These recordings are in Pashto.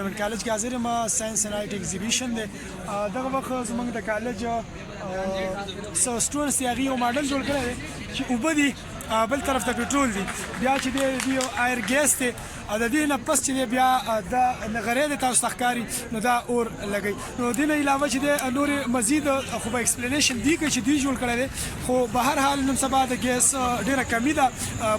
پرایویټ کالج کې حاضر یم. ساينس اینډ آرټ ایگزیبیشن دی. دغه وخت زموږ د کالج څو سټوډنټس دي هغې یو ماډل جوړ کړی دی چې اوبه دي بل طرف ته پټرول دي, بیا چې دی یو ایر ګیس دی او د دې نه پس چې دی بیا دا نغرې دی تاسو ته ښکاري نو دا اور لګوي. نو دې نه علاوه چې دی نورې مزید خو به ایکسپلینیشن دی کوي چې دوی جوړ کړی دی, خو به هر حال نن سبا د ګیس ډېره کمي ده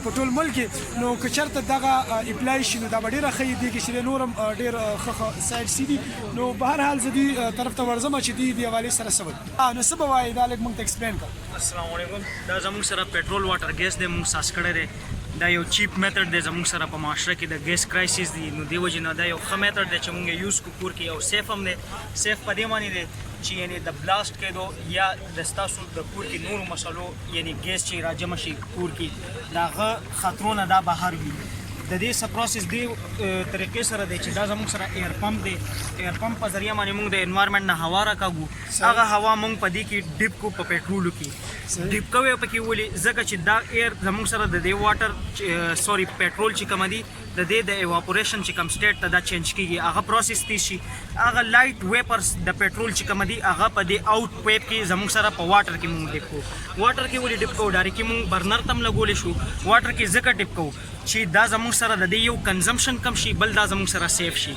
په ټول ملک کې. نو که چېرته دغه اپلای شي نو دا به ډېره ښه وي. دې کې چې دی نور هم ډېر ښه سایډ سي دي. نو به هر حال زه دې طرف ته ورځم چې دې دې حوالې سره څه وایي. نو څه به وایي دا لږ موږ ته ایکسپلین کړه. السلام علیکم. دا زموږ سره پټرول واټر ګیس دی, موږ ساس کړی دی. دا یو چیپ میتھډ دی زموږ سره په معاشره کې د ګیس کرایسس دی, نو دې وجې نه دا یو ښه میتھډ دی چې موږ یې یوز کړو کور کې, او سیف هم دی. سیف په دې معنی دی چې یعنې د بلاسټ کېدو یا د ستاسو د کور کې نورو مسلو یعنې ګیس چې راجمع شي کور کې د هغه خطرونه دا بهر وي. د دې څه پروسس دې طریقې سره دی چې دا زموږ سره ایر پمپ دی. ایر پمپ په ذریعه باندې موږ د انوایرمنټ نه هوا راکاږو. هغه هوا موږ په دې کې ډیپ کو په پټرولو کې ډیپ کوو پکې ولې ځکه چې دا ایر زموږ سره د دې واټر سوري پټرول چې کوم دی د دې د ایواپوریشن چې کوم سټیټ ته دا چینج کیږي هغه پروسس تیز شي. هغه لایټ ویپرز د پټرول چې کوم دی هغه په دې آوټ پیپ کې زموږ سره په واټر کې موږ ډیپ کوو. واټر کې ولې ډیپ کوو ډایرکټلی موږ برنر تم لګولی شو. واټر کې ځکه ډیپ کوو چې دا زموږ سره د دې یو کنزمپشن کم شي, بل دا زموږ سره سیف شي.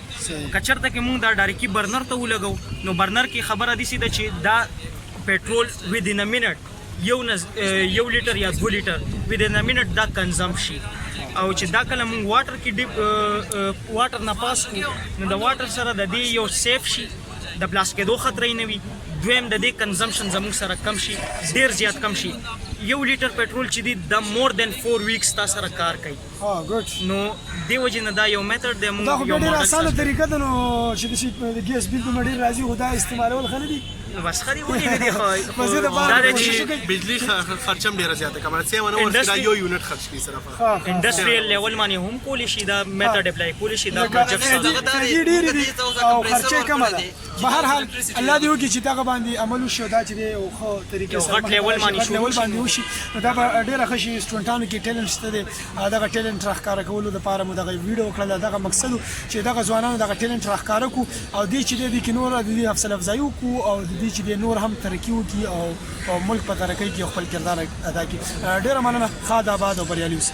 که چېرته کې موږ دا ډایرکټلی برنر ته ولګو نو برنر کې خبره داسې ده چې دا پټرول ودین ا منټ یو لیټر یا 2 لیټر ودین ا منټ دا کنزم شي. او چې دا کله موږ واټر کې ډیپ واټر نه پاس کړو نو د واټر سره د دې یو سیف شي, د بلاست کېدو خطرې نه وي. دویم د دې کنزمپشن زموږ سره کم شي, ډېر زیات کم شي. یو لیټر پټرول چې دی د مور دین 4 ویکس تا سره کار کوي. نو دې وجې نه دا یو میتھډ دی. دا خو ډېره اسانه طریقه ده نو چې د ګیس بیل دومره ډېر راځي, خو دا استعمالول ښه نه دي. بس خري ولې نه دی خو دا چې بجلی خرچ هم ډېره زیاته کوي. څه ونه ورته دا یو یونټ خرچ کوي صرف. انډستریال لیول باندې هم کولی شي دا میتھډ اپلای کولی شي. دا پروجیکټ ډېرې دي او خرچې کمه ده. به هر حال الله دې وکړي چې دغه باندې عمل وشي, دا چې دی یو ښه طریقې سره غټ لیول باندې وشي نو دا به ډېره ښه شي. سټوډنټانو کې ټیلنټ شته دی, دغه ټیلنټ راښکاره کولو دپاره مو دغه ویډیو وکړله. دغه مقصد و چې دغه ځوانانو دغه ټیلنټ راښکاره کړو او دې چې دی دې کې نور د دې حوصله افزایي وکړو او د دې چې دی نور هم ترقي وکړي او ملک په ترقۍ کې خپل کردار ادا کړي. ډېره مننه. ښاد آباد او بریالي اوسئ.